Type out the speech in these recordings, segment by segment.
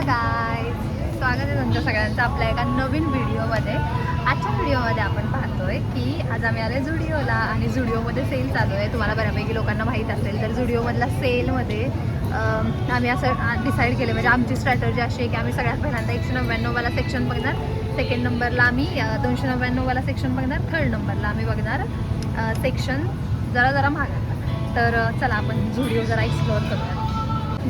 Guys, स्वागत आहे तुमच्या सगळ्यांचं आपल्या एका नवीन व्हिडिओमध्ये. आजच्या व्हिडिओमध्ये आपण पाहतोय की आज आम्ही आले झुडिओला आणि झुडिओमध्ये सेल चालू आहे. तुम्हाला बऱ्यापैकी लोकांना माहीत असेल तर झुडिओमधला सेलमध्ये आम्ही असं डिसाईड केलं, म्हणजे आमची स्ट्रॅटर्जी अशी आहे की आम्ही सगळ्यात पहिल्यांदा 199 वाला सेक्शन बघणार, सेकंड नंबरला आम्ही 299 वाला सेक्शन बघणार, थर्ड नंबरला आम्ही बघणार सेक्शन जरा महागातला. तर चला आपण झुडिओ जरा एक्सप्लोअर करूया.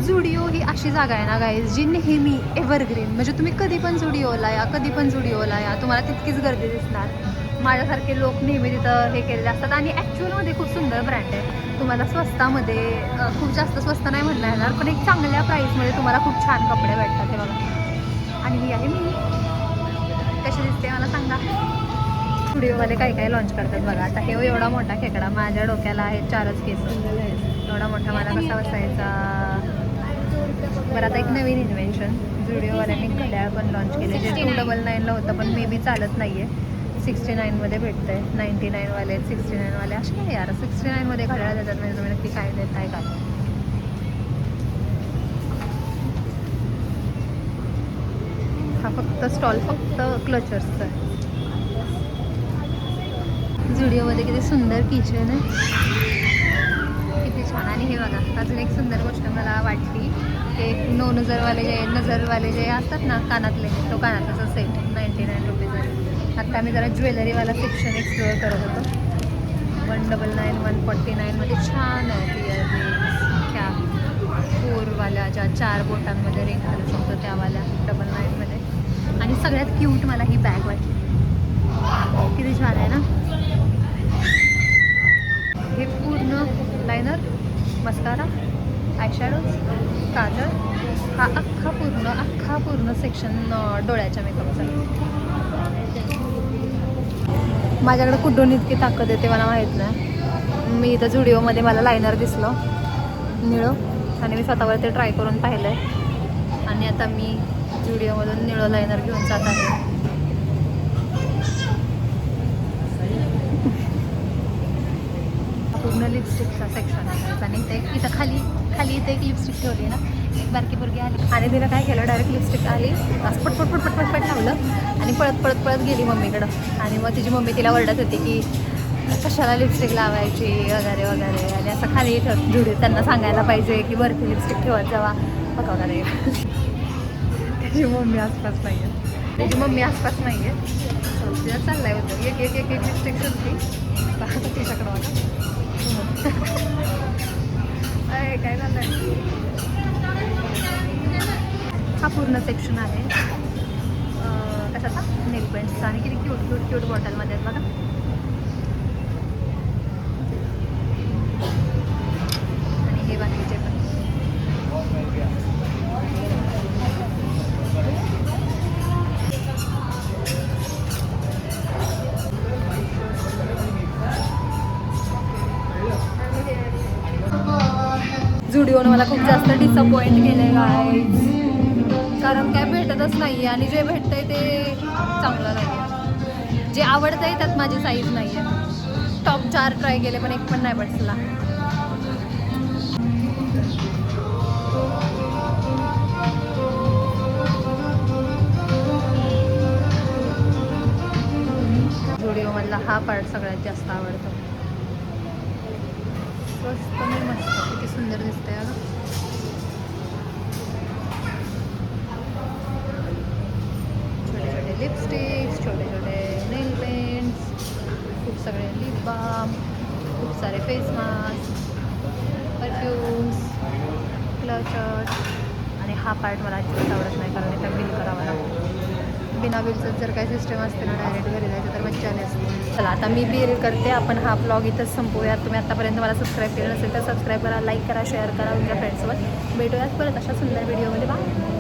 झुडिओ ही अशी जागा आहे ना गाईज, जी नेहमी एव्हरग्रीन, म्हणजे तुम्ही कधी पण झुडिओला या, तुम्हाला तितकीच गर्दी दिसणार. माझ्यासारखे लोक नेहमी तिथं हे केलेले असतात आणि ॲक्च्युअलमध्ये खूप सुंदर ब्रँड आहे. तुम्हाला स्वस्तामध्ये, खूप जास्त स्वस्त नाही म्हणता येणार, पण एक चांगल्या प्राईसमध्ये तुम्हाला खूप छान कपडे भेटतात. हे बघा, आणि ही आहे मी. कशी दिसते मला सांगा. झुडिओमध्ये काय लॉन्च करतात बघा. आता हे एवढा मोठा खेकडा, माझ्या डोक्याला आहे 4च केस. एवढा मोठा मला कसा बसायचा. बरं, आता एक नवीन इन्व्हेन्शन झुडिओवाल्यांनी घड्याळ पण लॉन्च केले, जे 299ला होतं पण मे बी चालत नाही आहे. 69मध्ये भेटतं आहे. 99 वाले, 69 वाले असे काय यार, 69मध्ये घड्याळ देतात, म्हणजे तुम्ही नक्की काय देत आहे का. हा फक्त स्टॉल फक्त क्लचर्सचा आहे. झुडिओमध्ये किती सुंदर किचन आहे, किती छान. आणि हे बघा, अजून एक सुंदर गोष्ट मला वाटली, ते नजरवाले जे असतात ना कानातले, तो कानातल्याचा सेट 99 रुपीज आहे. आत्ता मी जरा ज्वेलरीवाला सेक्शन एक्सप्लोअर करत होतो. 199, 149मध्ये छान आहे. त्या 4वाल्या ज्या 4 बोटांमध्ये रिंग घालू शकतो त्यावाल्या 99मध्ये. आणि सगळ्यात क्यूट मला ही बॅग वाटली, किती छान आहे ना. हे पूर्ण लायनर, मस्कारा, आयशॅडोज, काजळ, हा अख्खा पूर्ण सेक्शन डोळ्याच्या मेकअपचा. माझ्याकडे कुठून इतकी ताकद येते मला माहीत नाही. मी इथं झुडिओमध्ये मला लायनर दिसलं निळं आणि मी स्वतःवर ते ट्राय करून पाहिलं आहे. आणि आता मी झुडिओमधून निळं लायनर घेऊन जात आहे. पूर्ण लिपस्टिकचा सेक्शन आहे. आणि इथं खाली इथं एक लिपस्टिक ठेवली ना, एक बारकी पोरगी आली आणि तिला काय केलं, डायरेक्ट लिपस्टिक आली, असं पटपट लावलं आणि पळत गेली मम्मीकडं. आणि मग तिची मम्मी तिला ओरडत होती की कशाला लिपस्टिक लावायची वगैरे. आणि असं खाली इथं झुडिओ त्यांना सांगायला पाहिजे की वरती लिपस्टिक ठेवत जावा वगैरे. त्याची मम्मी आसपास नाही आहे, तिला चाललाय होतं एक लिपस्टिक सुटली तिच्याकडं बघा. काय झालं. हा पूर्ण सेक्शन आहे कशाचा, नेल पेंट्सचा. आणि किती क्यूट बॉटलमध्ये आहेत बघा. आणि हे बाकीचे पण. झुडिओनं मला खूप जास्त डिसअपॉइंट केलं आहे गाईज, कारण काय भेटतच नाही आहे. आणि जे भेटतंय ते चांगलं नाही आहे. जे आवडतं आहे त्यात माझी साईज नाही आहे. टॉप 4 ट्राय केले पण एक पण नाही बसला. झुडिओमधला हा पार्ट सगळ्यात जास्त आवडतो. स्वस्त आणि मस्त, किती सुंदर दिसतंय. छोटे लिपस्टिक्स, छोटे नेल पेंट्स, खूप सगळे लिप बाम, खूप सारे फेस मास्क, परफ्यूम्स, क्लचर्स. आणि हा पार्ट मला अजिबात आवडत नाही, कारण इथं बिल करावं लागतं. बिना बिलचं जर काही सिस्टम असते ना, डायरेक्ट घरी जायचं तर मज्जा आली असते. चला आता मी बिल करते. आपण हा ब्लॉग इथंच संपवूयात. तुम्ही आतापर्यंत मला सबस्क्राईब केलं नसेल तर सबस्क्राईब करा, लाईक करा, शेअर करा तुमच्या फ्रेंड्ससोबत. भेटूयात परत अशा सुंदर व्हिडिओमध्ये. बाय.